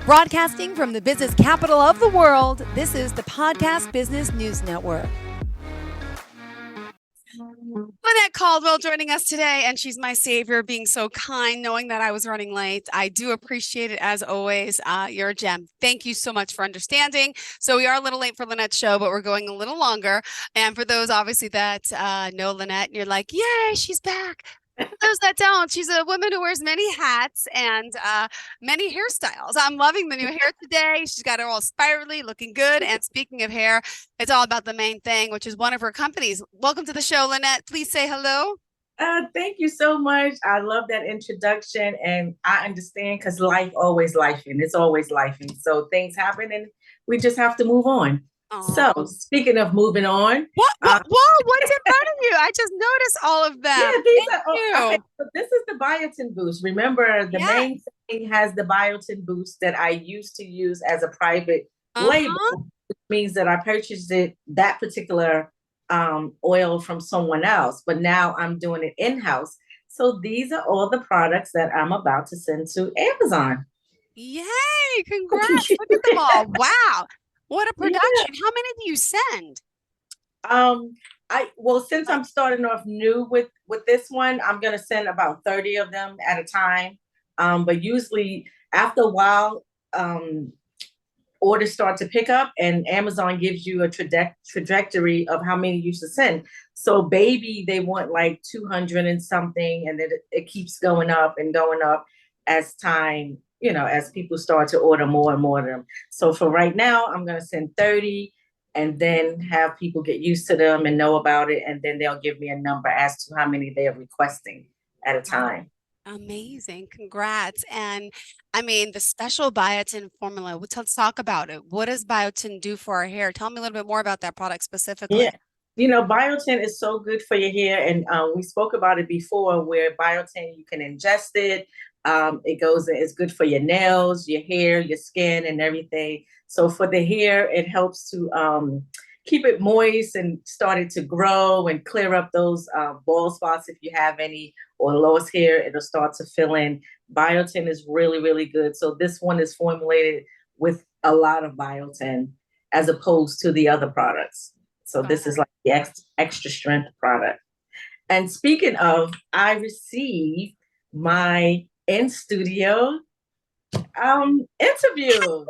Broadcasting from the business capital of the world, this is the Podcast Business News Network. Lynnette Caldwell joining us today, and she's my savior, being so kind, knowing that I was running late. I do appreciate it as always. You're a gem. Thank you so much for understanding. So we are a little late for Lynnette's show, but we're going a little longer. And for those obviously that know Lynnette, and you're like, yay, she's back. For those that don't, she's a woman who wears many hats and many hairstyles. I'm loving the new hair today. She's got it all spirally, looking good. And speaking of hair, it's all about theMANEthang, which is one of her companies. Welcome to the show, Lynnette. Please say hello. Thank you so much. I love that introduction, and I understand because life always lifing. It's always lifing. So things happen, and we just have to move on. Aww. So speaking of moving on, whoa, what's in front of you? I just noticed all of them. Yeah, these are. Okay, so this is the biotin boost. Remember, theMANEthang has the biotin boost that I used to use as a private label, which means that I purchased that particular oil from someone else, but now I'm doing it in-house. So these are all the products that I'm about to send to Amazon. Yay! Congrats! Look at them all. Wow. What a production. Yeah. How many do you send? Since I'm starting off new with this one, I'm going to send about 30 of them at a time. But usually after a while, orders start to pick up, and Amazon gives you a trajectory of how many you should send. So baby, they want like 200 and something, and then it keeps going up as time, as people start to order more and more of them. So for right now, I'm going to send 30 and then have people get used to them and know about it. And then they'll give me a number as to how many they're requesting at a time. Amazing. Congrats. And I mean, the special biotin formula, let's talk about it. What does biotin do for our hair? Tell me a little bit more about that product specifically. Yeah. Biotin is so good for your hair. And we spoke about it before, where biotin, you can ingest it. It's good for your nails, your hair, your skin, and everything. So for the hair, it helps to keep it moist and start it to grow and clear up those bald spots if you have any, or lost hair. It'll start to fill in. Biotin is really, really good. So this one is formulated with a lot of biotin as opposed to the other products. So this is like the extra strength product. And speaking of, I received my in-studio interview.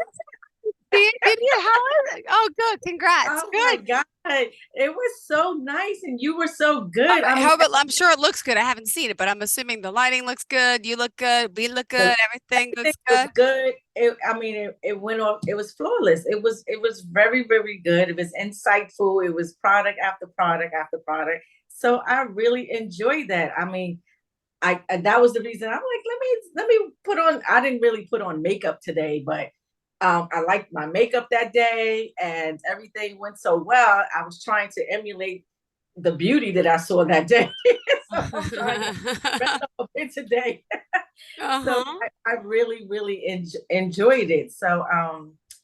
How is it? Oh, good. Congrats. Oh good. My God. It was so nice, and you were so good. I'm sure it looks good. I haven't seen it, but I'm assuming the lighting looks good. You look good. We look good. Everything looks good. Good. It went off. It was flawless. It was very, very good. It was insightful. It was product after product after product. So I really enjoyed that. I mean, that was the reason I'm like, let me put on. I didn't really put on makeup today, but I liked my makeup that day, and everything went so well. I was trying to emulate the beauty that I saw that day. So I'm trying to dress up a bit today. So I really, really enjoyed it. So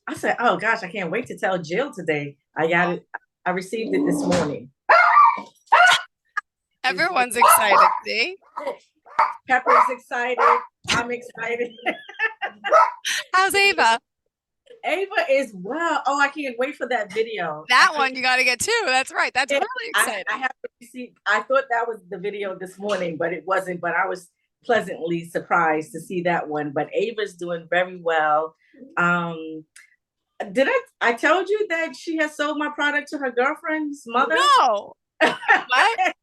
I said, oh gosh, I can't wait to tell Jill today. I got it. I received it this morning. Everyone's excited, see? Pepper's excited. I'm excited. How's Ava? Ava is well. Oh, I can't wait for that video. That one you got to get too. That's right. That's really exciting. I have to see. I thought that was the video this morning, but it wasn't. But I was pleasantly surprised to see that one. But Ava's doing very well. Did I told you that she has sold my product to her girlfriend's mother? No. What?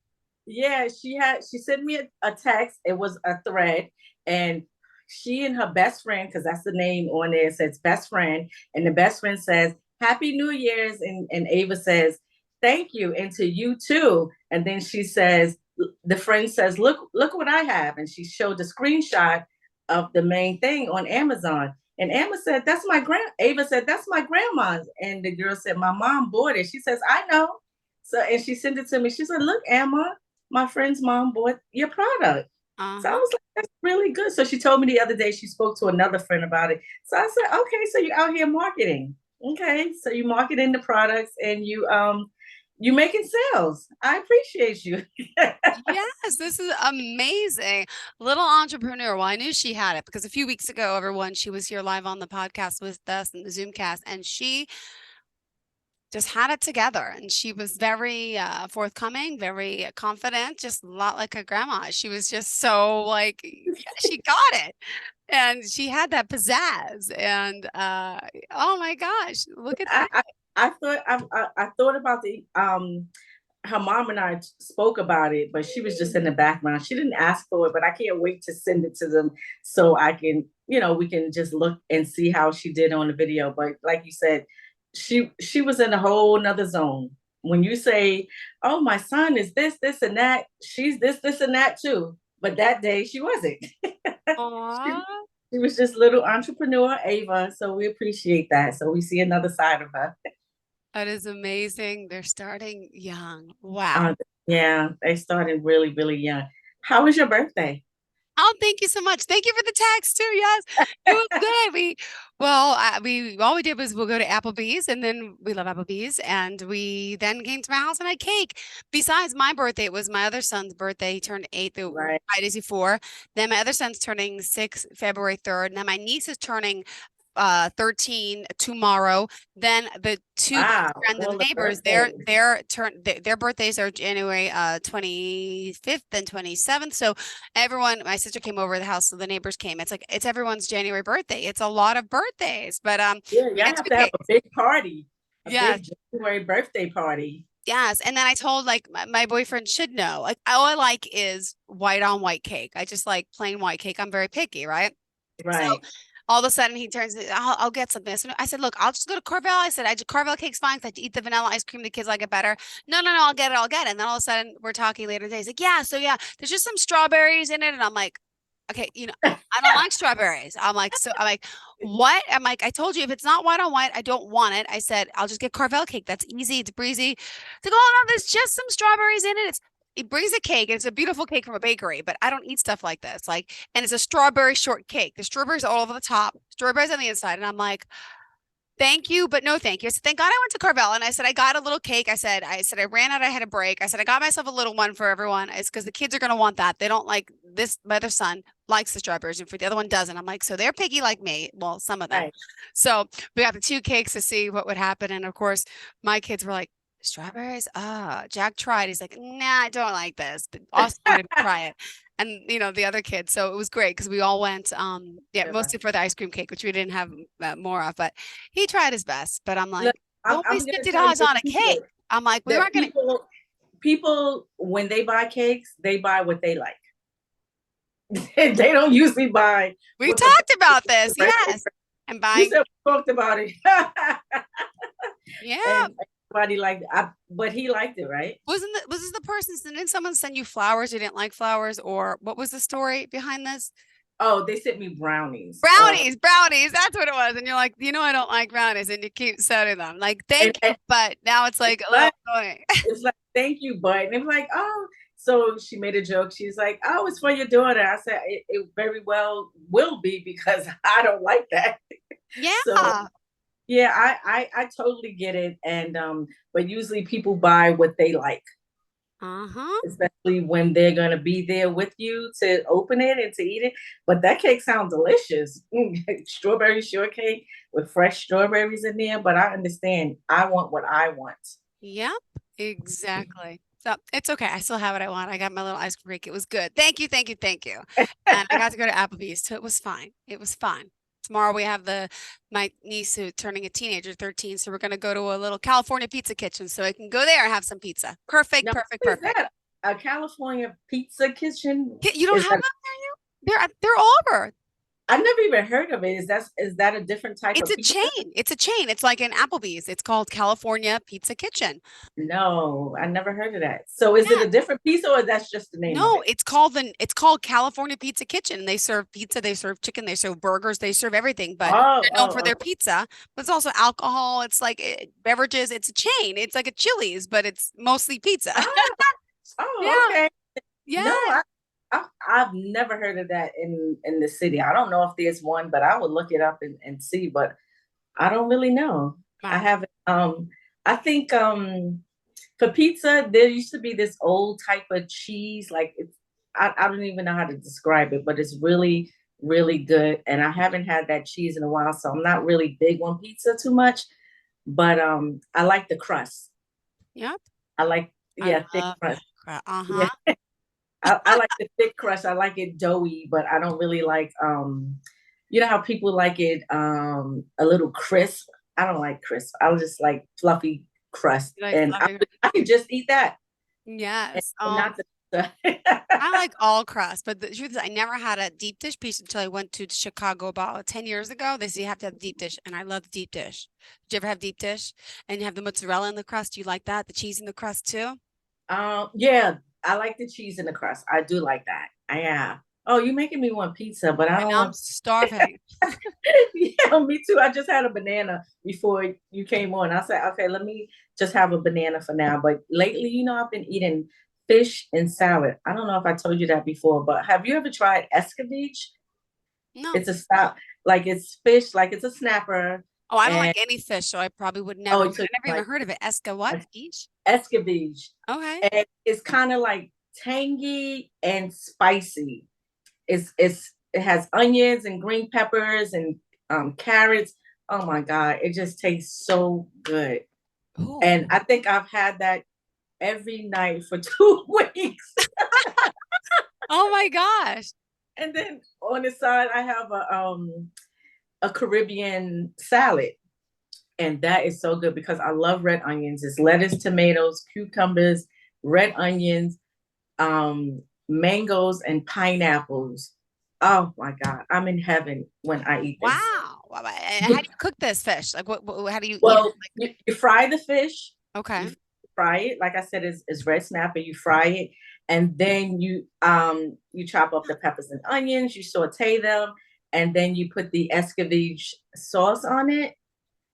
Yeah, she sent me a text. It was a thread, and she and her best friend, because that's the name on there, says best friend, and the best friend says Happy New Year's, and Ava says thank you, and to you too. And then she says, the friend says, look what I have, and she showed the screenshot of theMANEthang on Amazon. And Ava said, that's my grandma's. And the girl said, my mom bought it. She says, I know. So, and she sent it to me. She said, look, Emma, my friend's mom bought your product. So I was like, that's really good. So she told me the other day she spoke to another friend about it. So I said, okay, so you're out here marketing. Okay, so you're marketing the products, and you You making sales. I appreciate you. Yes, this is amazing. Little entrepreneur. Well, I knew she had it because a few weeks ago, everyone, she was here live on the podcast with us in the Zoomcast, and she just had it together. And she was very forthcoming, very confident, just a lot like her grandma. She was just so like, yeah, she got it. And she had that pizzazz. And oh my gosh, look at that. I thought about the her mom and I spoke about it, but she was just in the background. She didn't ask for it, but I can't wait to send it to them so I can, we can just look and see how she did on the video. But like you said, she was in a whole nother zone. When you say, "Oh, my son is this, and that," she's this, and that too. But that day she wasn't. she, Aww. she was just little entrepreneur Ava. So we appreciate that. So we see another side of her. That is amazing. They're starting young. Wow. Uh, yeah, they started really, really young. How was your birthday? Oh, thank you so much. Thank you for the text too. Yes, it was good. We all we did was we'll go to Applebee's, and then we love Applebee's, and we then came to my house and had cake. Besides my birthday, it was my other son's birthday. He turned 8 the Right. Fridays before. Then my other son's turning 6 February 3rd. Now my niece is turning 13 tomorrow. Then the two Wow. friends All and the neighbors, their birthdays are January 25th and 27th. So everyone, my sister came over to the house, so the neighbors came. It's like it's everyone's January birthday. It's a lot of birthdays, but Yeah, we y'all had have two to have a cakes. big party. A Yes. big January birthday party. Yes, and then I told like my boyfriend should know. Like all I like is white on white cake. I just like plain white cake. I'm very picky, right? So Right. all of a sudden he turns, I'll get something. So I said, look, I'll just go to Carvel. I said, Carvel cake's fine. I eat the vanilla ice cream. The kids like it better. No, I'll get it. And then all of a sudden we're talking later today. He's like, yeah, so yeah, there's just some strawberries in it. And I'm like, okay, I don't like strawberries. I'm like, what? I'm like, I told you if it's not white on white, I don't want it. I said, I'll just get Carvel cake. That's easy. It's breezy. It's like, oh no, there's just some strawberries in it. It brings a cake. It's a beautiful cake from a bakery, but I don't eat stuff like this. Like, and it's a strawberry shortcake. The strawberries are all over the top, strawberries on the inside. And I'm like, thank you, but no thank you. I said, thank God I went to Carvel. And I said, I got a little cake. I said, I ran out. I had a break. I said, I got myself a little one for everyone. It's because the kids are going to want that. They don't like this. My other son likes the strawberries and fruit. The other one doesn't. I'm like, so they're picky like me. Well, some of them. Right. So we got the 2 cakes to see what would happen. And of course, my kids were like, strawberries? Jack tried. He's like, nah, I don't like this. But Austin wanted to try it. And the other kids. So it was great because we all went, mostly for the ice cream cake, which we didn't have more of, but he tried his best. But I'm like, Look, don't I'm waste gonna tell $50 you on a cake. I'm like, we that weren't gonna. people when they buy cakes, they buy what they like. They don't usually buy. We talked about this, right? yes. And You buying, said we talked about it. yeah. And everybody liked it. But he liked it, right? Was this the person? Didn't someone send you flowers? You didn't like flowers, or what was the story behind this? Oh, they sent me brownies. Brownies. That's what it was. And you're like, I don't like brownies, and you keep sending them. Like, thank you, but now it's like a little annoying. It's like, thank you, but and it was like, oh. So she made a joke. She's like, oh, it's for your daughter. I said, it very well will be because I don't like that. Yeah. So, yeah, I totally get it. And but usually people buy what they like. Especially when they're gonna be there with you to open it and to eat it. But that cake sounds delicious. Strawberry shortcake with fresh strawberries in there. But I understand. I want what I want. Yep, exactly. So it's okay. I still have what I want. I got my little ice cream cake. It was good. Thank you. And I got to go to Applebee's, so it was fine. It was fun. Tomorrow we have my niece who's turning a teenager, 13. So we're going to go to a little California pizza kitchen so I can go there and have some pizza. Perfect. Now, Perfect. what is that? A California pizza kitchen? You don't have them there, you? They're all over. I never even heard of it. Is that a different type of pizza? It's a chain. It's like an Applebee's. It's called California Pizza Kitchen. No, I never heard of that. So is it a different pizza or that's just the name? No, of it? it's called California Pizza Kitchen. They serve pizza, they serve chicken, they serve burgers, they serve everything, but they're known for their pizza. But it's also alcohol. It's like beverages. It's a chain. It's like a Chili's, but it's mostly pizza. Yeah. Okay. Yeah. No, I've never heard of that in the city. I don't know if there's one, but I would look it up and see. But I don't really know. Wow. I haven't. I think For pizza, there used to be this old type of cheese, like I don't even know how to describe it, but it's really, really good. And I haven't had that cheese in a while, so I'm not really big on pizza too much. But I like the crust. Yep. I like, I yeah, thick love crust. that. Yeah, I like the thick crust. I like it doughy, but I don't really like you know how people like it a little crisp. I don't like crisp. I just like fluffy crust, You like and fluffy? I can just eat that, Yes. and not the. I like all crust, but the truth is I never had a deep dish piece until I went to Chicago about 10 years ago. They say you have to have deep dish, and I love the deep dish. Did you ever have deep dish? And you have the mozzarella in the crust? Do you like that? The cheese in the crust too? Yeah, I like the cheese in the crust. I do like that. I am. Oh, you're making me want pizza, but I And don't I'm want. starving. Yeah, me too. I just had a banana before you came on. I said, okay, let me just have a banana for now. But lately, I've been eating fish and salad. I don't know if I told you that before, but have you ever tried escovitch? No. It's a style, like it's fish, like it's a snapper. Oh, I don't And like any fish, so I probably would never. oh, I so you never like even heard of it. Esca what? Beach? escovitch. Okay. And it's kind of like tangy and spicy. It has onions and green peppers and carrots. Oh my God, it just tastes so good. Oh. And I think I've had that every night for 2 weeks. Oh my gosh. And then on the side, I have a Caribbean salad. And that is so good because I love red onions. It's lettuce, tomatoes, cucumbers, red onions, mangoes, and pineapples. Oh my God, I'm in heaven when I eat this. Wow. And how do you cook this fish? Like how do you eat it? Well, you fry the fish. Okay. You fry it. Like I said, it's red snapper. You fry it, and then you chop up the peppers and onions. You saute them, and then you put the escovitch sauce on it.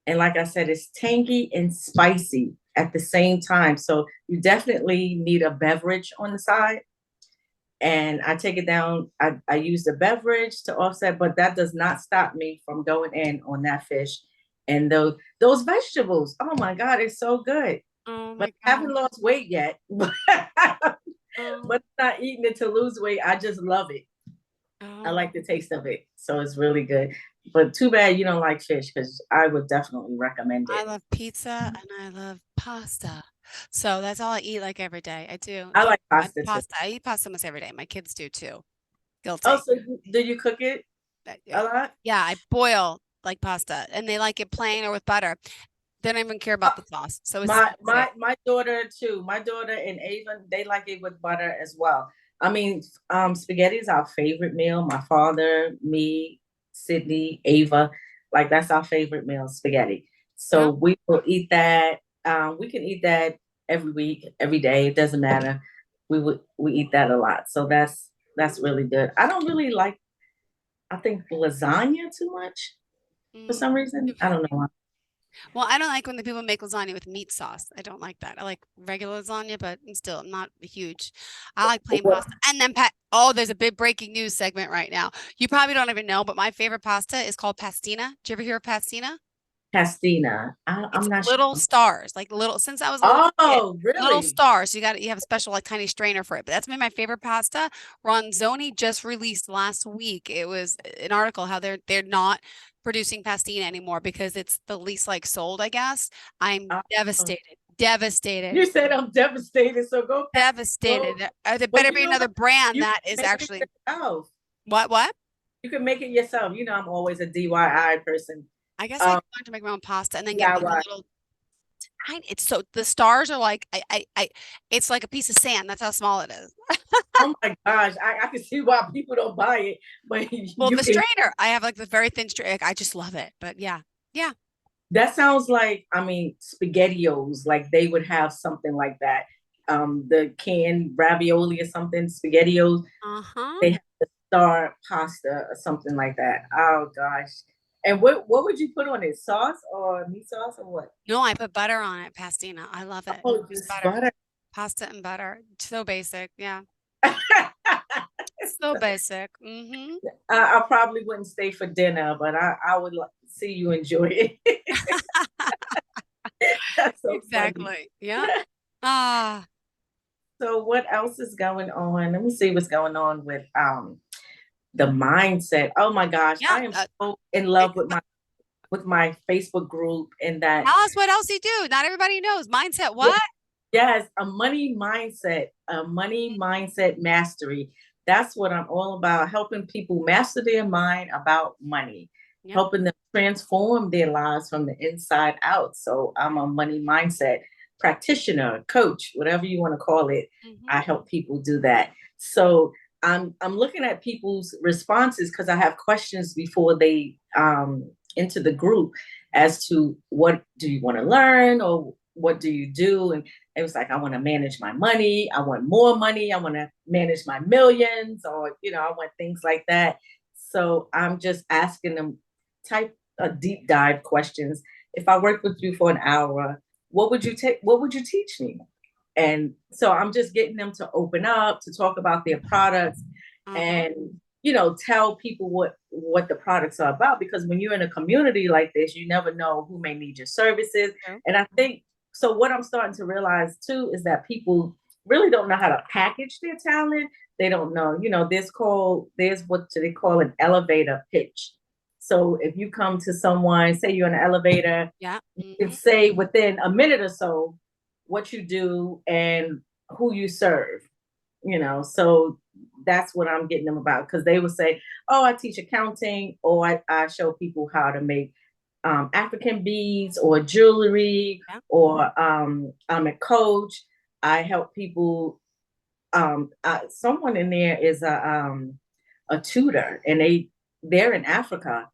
And like I said, it's tangy and spicy at the same time. So you definitely need a beverage on the side. And I take it down. I use the beverage to offset, but that does not stop me from going in on that fish and those vegetables. Oh my God, it's so good. Oh But my I haven't God. lost weight yet. Oh, But not eating it to lose weight. I just love it. I oh. like the taste of it. So it's really good. But too bad you don't like fish because I would definitely recommend I it. love pizza and I love pasta. So that's all I eat like every day. I do. I like I pasta too. pasta. I eat pasta almost every day. My kids do too. Oh, Guilty. so do you cook it a lot? Yeah, I boil like pasta and they like it plain or with butter. They don't even care about the sauce. So it's My daughter too. My daughter and Ava, they like it with butter as well. I mean, spaghetti is our favorite meal. My father, me, Sydney, Ava, like that's our favorite meal, spaghetti. yeah. So we will eat that. We can eat that every week, every day. It doesn't matter. We eat that a lot. So that's really good. I don't really like, I think, lasagna too much for Mm. some reason. I don't know why. Well, I don't like when the people make lasagna with meat sauce. I don't like that. I like regular lasagna, but still, I'm not huge. I like plain What pasta. And then oh, there's a big breaking news segment right now. You probably don't even know, but my favorite pasta is called pastina. Did you ever hear of pastina? pastina? It's I'm not little sure. stars, like little, since I was a little kid, Oh, little really? stars. You have a special like tiny strainer for it. But that's been my favorite pasta. Ronzoni just released last week. It was an article how they're not producing pastina anymore because it's the least like sold, I guess. I'm Oh, devastated. Devastated. you said I'm devastated, so go. Devastated. There But better you be know another what? brand You can that is make it actually yourself. what? You can make it yourself. I'm always a DIY person. I guess I Um, learned to make my own pasta and then get like a DIY. little tiny. It's so the stars are like it's like a piece of sand. That's how small it is. Oh my gosh, I can see why people don't buy it, but Well, you the can. strainer, I have like the very thin strainer. I just love it. But yeah, yeah. That sounds like, I mean, SpaghettiOs, like they would have something like that. The canned ravioli or something, SpaghettiOs. Uh-huh. They have the star pasta or something like that. Oh gosh. And what would you put on it? Sauce or meat sauce or what? No, I put butter on it, pastina. I love it. Oh, Just just butter, butter. pasta and butter. So basic. Yeah. So basic. Mm-hmm. I probably wouldn't stay for dinner, but I would see you enjoy it. That's so funny. Exactly. Yeah. Ah, So what else is going on? Let me see what's going on with the mindset. Oh my gosh, yeah. I am so in love with my Facebook group and that. Tell us what else you do. Not everybody knows. Mindset, Yeah, what? yes, a money mindset mastery. That's what I'm all about, helping people master their mind about money, Yep. helping them transform their lives from the inside out. So I'm a money mindset practitioner, coach, whatever you want to call it. I Mhm. help people do that. So I'm looking at people's responses because I have questions before they enter the group as to what do you want to learn or what do you do, and it was like, I want to manage my money. I want more money. I want to manage my millions, or, I want things like that. So I'm just asking them type deep dive questions. If I worked with you for an hour, what would you take? What would you teach me? And so I'm just getting them to open up, to talk about their products Uh-huh. and, tell people what the products are about. Because when you're in a community like this, you never know who may need your services. True. And I think so what I'm starting to realize too is that people really don't know how to package their talent. They don't know, there's what they call an elevator pitch. So if you come to someone, say you're in an elevator, Yeah. you can Mhm. say within a minute or so what you do and who you serve, so that's what I'm getting them about, because they will say, oh, I teach accounting, or I show people how to make African beads or jewelry, Yeah. or I'm a coach. I help people. Someone in there is a tutor, and they're in Africa,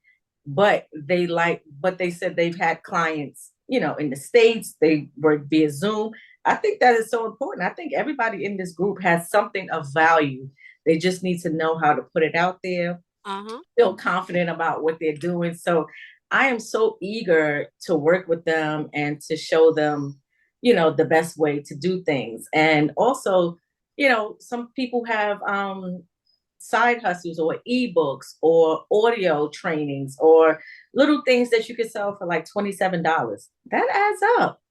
but they said they've had clients, in the States. They work via Zoom. I think that is so important. I think everybody in this group has something of value. They just need to know how to put it out there, Uh-huh. feel confident about what they're doing. So I am so eager to work with them and to show them, the best way to do things. And also, some people have side hustles or ebooks or audio trainings or little things that you could sell for like $27. That adds up,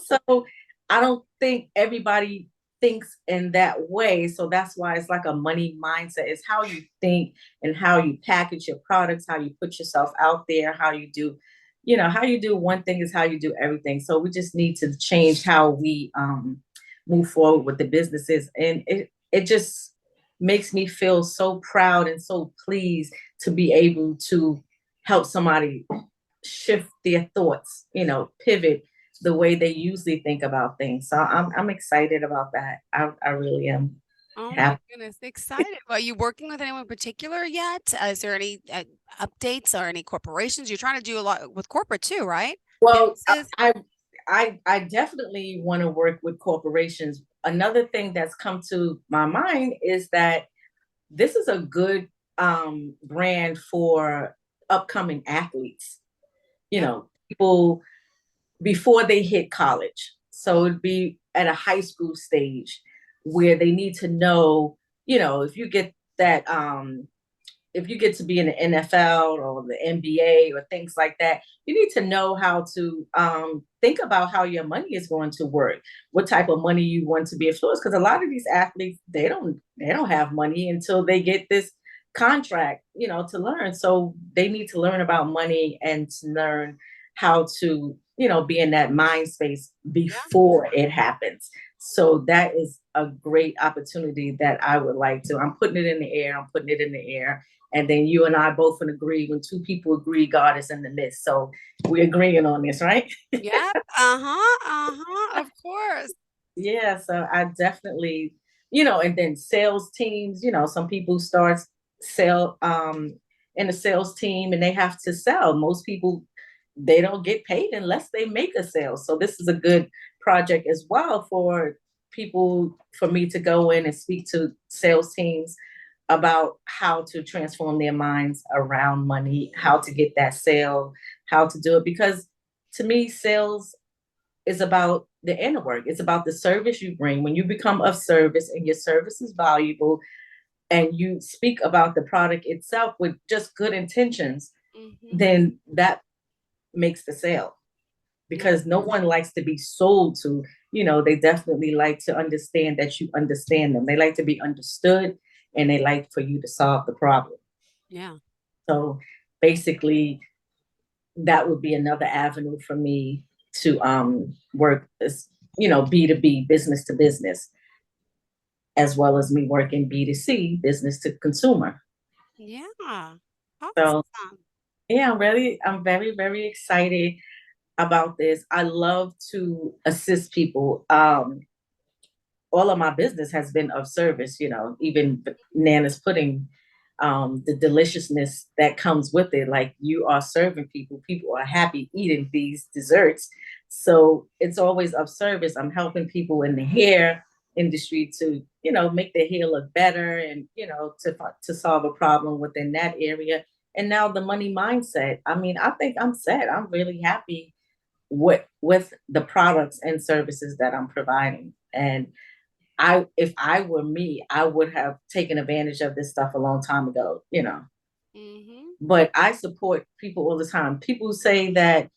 so I don't think everybody thinks in that way. So that's why it's like a money mindset. It's how you think and how you package your products, how you put yourself out there, how you do one thing is how you do everything. So we just need to change how we move forward with the businesses. And it just makes me feel so proud and so pleased to be able to help somebody shift their thoughts, pivot the way they usually think about things. So I'm excited about that. I really am Oh my happy. goodness, excited. Are you working with anyone in particular yet? Is there any updates or any corporations? You're trying to do a lot with corporate too, right? Well, Businesses. I definitely want to work with corporations. Another thing that's come to my mind is that this is a good brand for upcoming athletes. Yep. People before they hit college. So it'd be at a high school stage where they need to know, if you get that, if you get to be in the NFL or the NBA or things like that, you need to know how to think about how your money is going to work, what type of money you want to be influenced. Because a lot of these athletes, they don't have money until they get this contract, to learn. So they need to learn about money and to learn how to, be in that mind space Yeah. before it happens. So that is a great opportunity that I would like to. I'm putting it in the air. I'm putting it in the air. And then you and I both can agree. When two people agree, God is in the midst. So we're agreeing on this, right? Yep. Uh-huh. Uh-huh. Of course. Yeah. So I definitely, and then sales teams, some people start sell in a sales team and they have to sell. Most people, they don't get paid unless they make a sale. So this is a good project as well for people, for me to go in and speak to sales teams about how to transform their minds around money, how to get that sale, how to do it. Because to me, sales is about the inner work. It's about the service you bring. When you become of service and your service is valuable and you speak about the product itself with just good intentions, Hmm. then that makes the sale. because no one likes to be sold to. They definitely like to understand that you understand them. They like to be understood, and they like for you to solve the problem. Yeah. So basically, that would be another avenue for me to work as, B2B, business to business, as well as me working B2C, business to consumer. Yeah. So Awesome. yeah, I'm very, very excited about this. I love to assist people. All of my business has been of service, even Nana's Pudding, the deliciousness that comes with it. Like, you are serving people, people are happy eating these desserts. So it's always of service. I'm helping people in the hair industry to, make their hair look better, and, to solve a problem within that area. And now the money mindset. I mean, I think I'm set. I'm really happy with the products and services that I'm providing. And if I were me, I would have taken advantage of this stuff a long time ago. Mm-hmm. But I support people all the time. People say that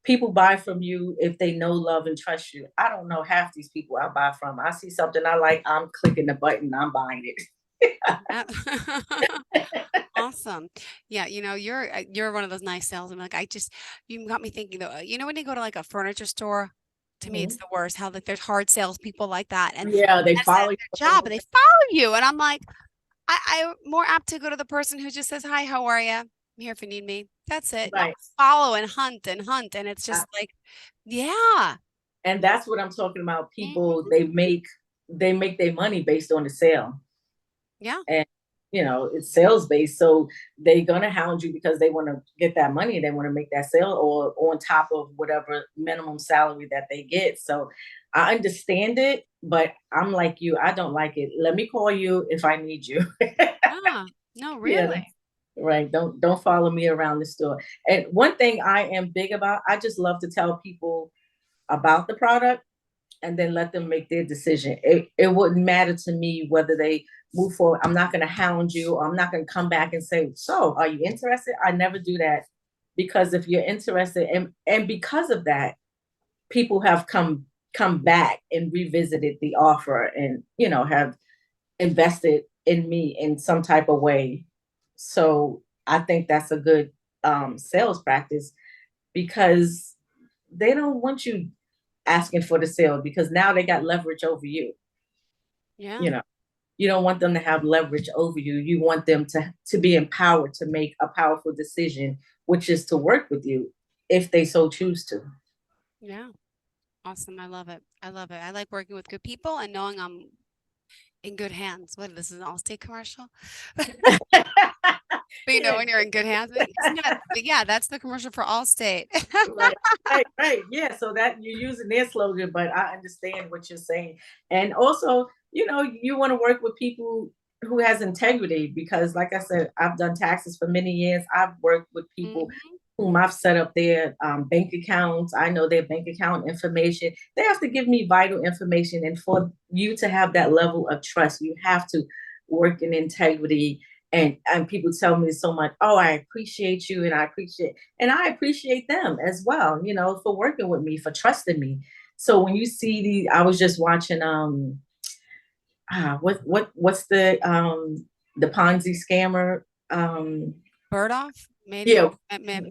people buy from you if they know, love, and trust you. I don't know half these people I buy from. I see something I like, I'm clicking the button, I'm buying it. Awesome. Yeah, you're one of those nice salesmen. Like, you got me thinking though. When you go to like a furniture store, to me it's the worst. How like there's hard salespeople like that, and Yeah, they that's follow you. their job, and they follow you, and I'm like, I'm more apt to go to the person who just says, "Hi, how are you? I'm here if you need me." That's it. Not Right. follow and hunt, and it's just like, yeah. And that's what I'm talking about. People, Mhm. they make their money based on the sale. Yeah. And it's sales based, so they're gonna hound you because they want to get that money, they want to make that sale, or on top of whatever minimum salary that they get. So I understand it, but I'm like you, I don't like it. Let me call you if I need you. Yeah. No, Yeah, really. right. Don't follow me around the store. And one thing I am big about, I just love to tell people about the product and then let them make their decision. It wouldn't matter to me whether they move forward. I'm not going to hound you, or I'm not going to come back and say, so are you interested? I never do that, because if you're interested, and because of that, people have come back and revisited the offer, and have invested in me in some type of way. So I think that's a good sales practice, because they don't want you asking for the sale, because now they got leverage over you. Yeah. You know, you don't want them to have leverage over you. You want them to be empowered to make a powerful decision, which is to work with you if they so choose to. Yeah. Awesome. I love it. I love it. I like working with good people and knowing I'm in good hands. What, this is an Allstate commercial? But Yeah. when you're in good hands, but yeah, that's the commercial for Allstate. Right, right. Yeah. So that you're using their slogan, but I understand what you're saying. And also, you want to work with people who has integrity, because like I said, I've done taxes for many years. I've worked with people Mhm. whom I've set up their bank accounts. I know their bank account information. They have to give me vital information. And for you to have that level of trust, you have to work in integrity. And people tell me so much, oh, I appreciate you, and I appreciate them as well, for working with me, for trusting me. So when you see I was just watching what's the Ponzi scammer, Bird off? Made yeah,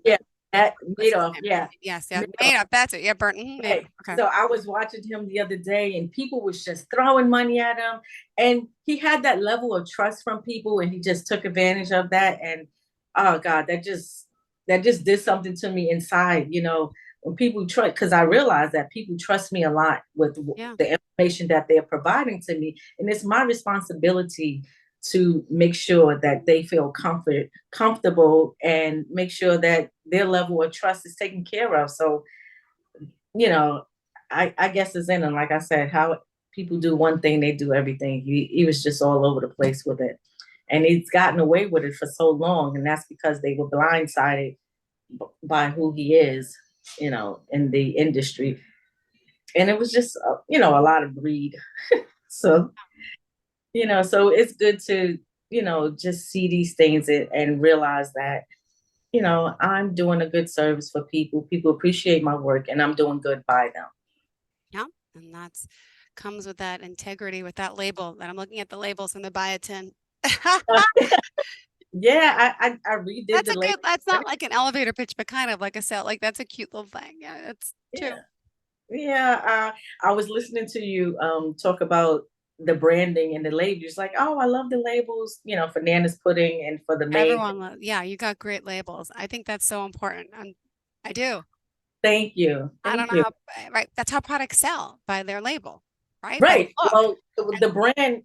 yeah, that what's his Madoff, name? yeah. Yes, yeah. Made up. That's it. Yeah, Burnt. Made Right. up. Okay. So I was watching him the other day, and people was just throwing money at him, and he had that level of trust from people, and he just took advantage of that. And oh God, that just did something to me inside. When people trust, because I realize that people trust me a lot with Yeah. the information that they're providing to me, and it's my responsibility to make sure that they feel comfortable, and make sure that their level of trust is taken care of. So you know, I guess it's in him. Like I said, how people do one thing, they do everything. He was just all over the place with it. And he's gotten away with it for so long. And that's because they were blindsided by who he is, in the industry. And it was just, a lot of greed. So, so it's good to, just see these things and realize that I'm doing a good service for people. People appreciate my work and I'm doing good by them. Yeah. And that's comes with that integrity, with that label that I'm looking at the labels in the biotin. Yeah, I redid That's the a good, label. that's not like an elevator pitch, but kind of like a sale. Like that's a cute little thing. Yeah, that's true. Yeah. Yeah, I was listening to you talk about the branding and the labels. Like, oh, I love the labels, for Nana's pudding and for the main. Everyone, yeah, you got great labels. I think that's so important. I do. Thank you. I don't Thank know you. how, right? That's how products sell, by their label, right? By the Right. look. Well, with the brand,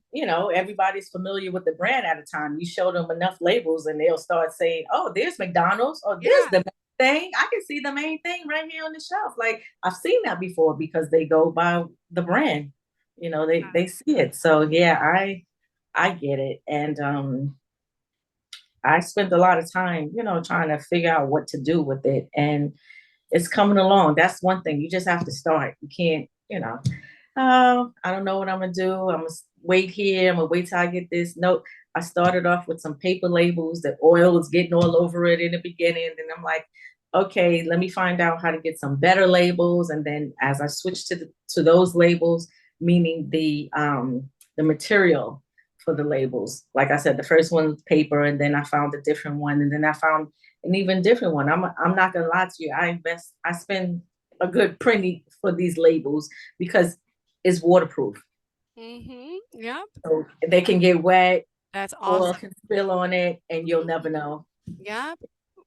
everybody's familiar with the brand at a time. You show them enough labels and they'll start saying, oh, there's McDonald's, or there's Yeah. the main thing. I can see the main thing right here on the shelf. Like I've seen that before because they go by the brand. They see it. So yeah, I get it. And I spent a lot of time, trying to figure out what to do with it. And it's coming along. That's one thing. You just have to start. You can't, oh, I don't know what I'm gonna do. I'm gonna wait here. I'm gonna wait till I get this. Nope. I started off with some paper labels. The oil was getting all over it in the beginning. And I'm like, okay, let me find out how to get some better labels. And then as I switched to those labels, meaning the material for the labels. Like I said, the first one was paper, and then I found a different one, and then I found an even different one. I'm not gonna lie to you. I spend a good penny for these labels because it's waterproof. Mm-hmm. Yep. So they can get wet, That's oil awesome. can spill on it, and you'll never know. Yep.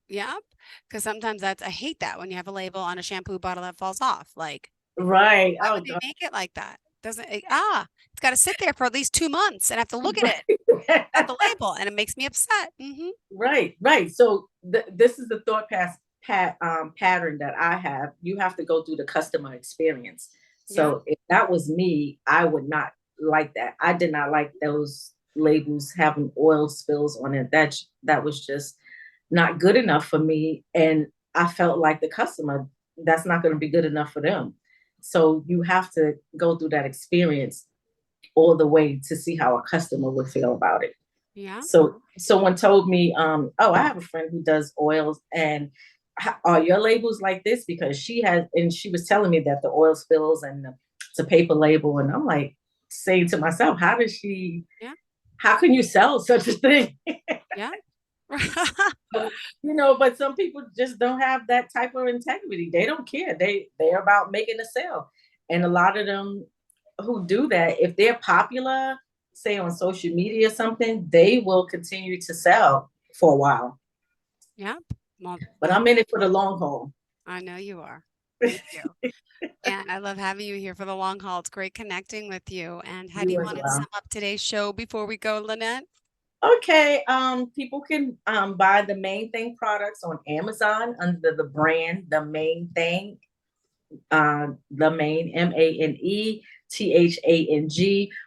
Yep. Because sometimes I hate that when you have a label on a shampoo bottle that falls off. Like, Right. why Oh would they make it like that? Doesn't it, it's got to sit there for at least 2 months and I have to look at it at the label, and it makes me upset. Mm-hmm. right. So this is the pattern that I have. You have to go through the customer experience. Yeah. So if that was me, I would not like that. I did not like those labels having oil spills on it. That was just not good enough for me. And I felt like the customer, that's not going to be good enough for them. So you have to go through that experience all the way to see how a customer would feel about it. Yeah. So someone told me, oh, I have a friend who does oils, and are your labels like this? Because she was telling me that the oil spills and it's a paper label. And I'm like saying to myself, Yeah. how can you sell such a thing? Yeah. But some people just don't have that type of integrity. They don't care. They're about making a sale. And a lot of them who do that, if they're popular, say on social media or something, they will continue to sell for a while. Yeah. Well, But I'm in it for the long haul. I know you are. Thank you. And I love having you here for the long haul. It's great connecting with you. And how do you You as want to well. sum up today's show before we go, Lynnette? Okay, people can buy the Main Thing products on Amazon under the brand The Main Thing, The Main, MANETHANG,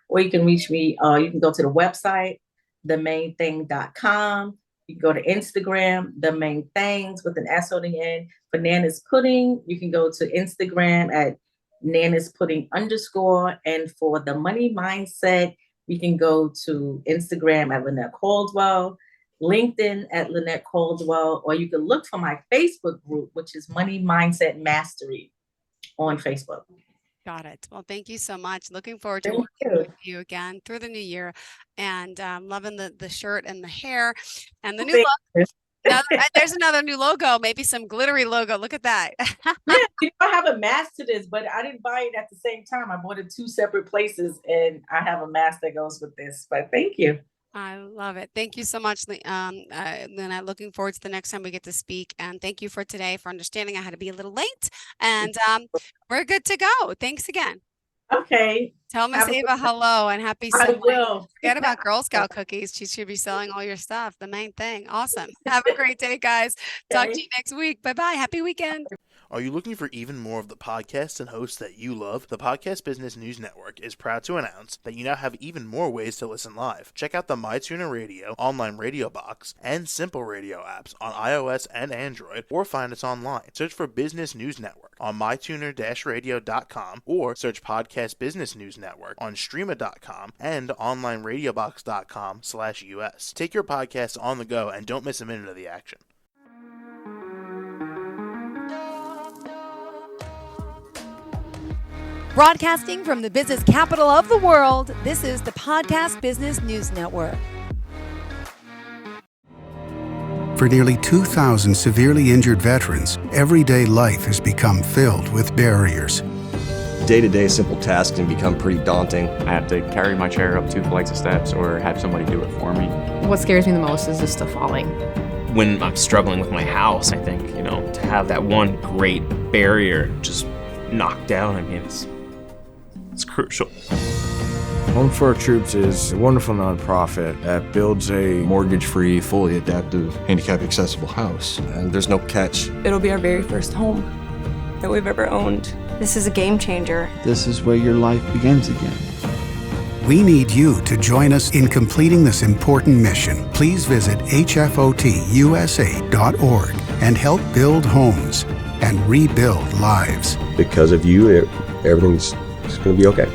or you can reach me. You can go to the website, themanethang.com. You can go to Instagram, The Main Thangs with an S on the end. For Nana's Pudding, you can go to Instagram at Nana's Pudding _. And for the Money Mindset, you can go to Instagram at Lynnette Caldwell, LinkedIn at Lynnette Caldwell, or you can look for my Facebook group, which is Money Mindset Mastery on Facebook. Got it. Well, thank you so much. Looking forward to Thank working you. with you again through the new year, and loving the shirt and the hair and the new Thank look. you. There's another new logo, maybe some glittery logo. Look at that. Yeah, I have a mask to this, but I didn't buy it at the same time. I bought it two separate places, and I have a mask that goes with this. But thank you. I love it. Thank you so much, Lynette. Looking forward to the next time we get to speak. And thank you for today for understanding I had to be a little late. And we're good to go. Thanks again. Okay. Tell Miss Ava hello and happy I selling. will. Forget about Girl Scout cookies. She should be selling all your stuff. The main thing. Awesome. Have a great day, guys. Talk to you next week. Bye-bye. Happy weekend. Are you looking for even more of the podcasts and hosts that you love? The Podcast Business News Network is proud to announce that you now have even more ways to listen live. Check out the MyTuner Radio, online radio box, and Simple Radio apps on iOS and Android, or find us online. Search for Business News Network on mytuner-radio.com, or search Podcast Business News Network on streama.com and onlineradiobox.com/US. Take your podcast on the go and don't miss a minute of the action. Broadcasting from the business capital of the world, this is the Podcast Business News Network. For nearly 2,000 severely injured veterans, everyday life has become filled with barriers. Day-to-day simple tasks can become pretty daunting. I have to carry my chair up 2 flights of steps or have somebody do it for me. What scares me the most is just the falling. When I'm struggling with my house, I think, to have that one great barrier just knocked down, it's crucial. Home for Our Troops is a wonderful nonprofit that builds a mortgage-free, fully adaptive, handicap-accessible house. And there's no catch. It'll be our very first home that we've ever owned. This is a game changer. This is where your life begins again. We need you to join us in completing this important mission. Please visit hfotusa.org and help build homes and rebuild lives. Because of you, everything's going to be okay.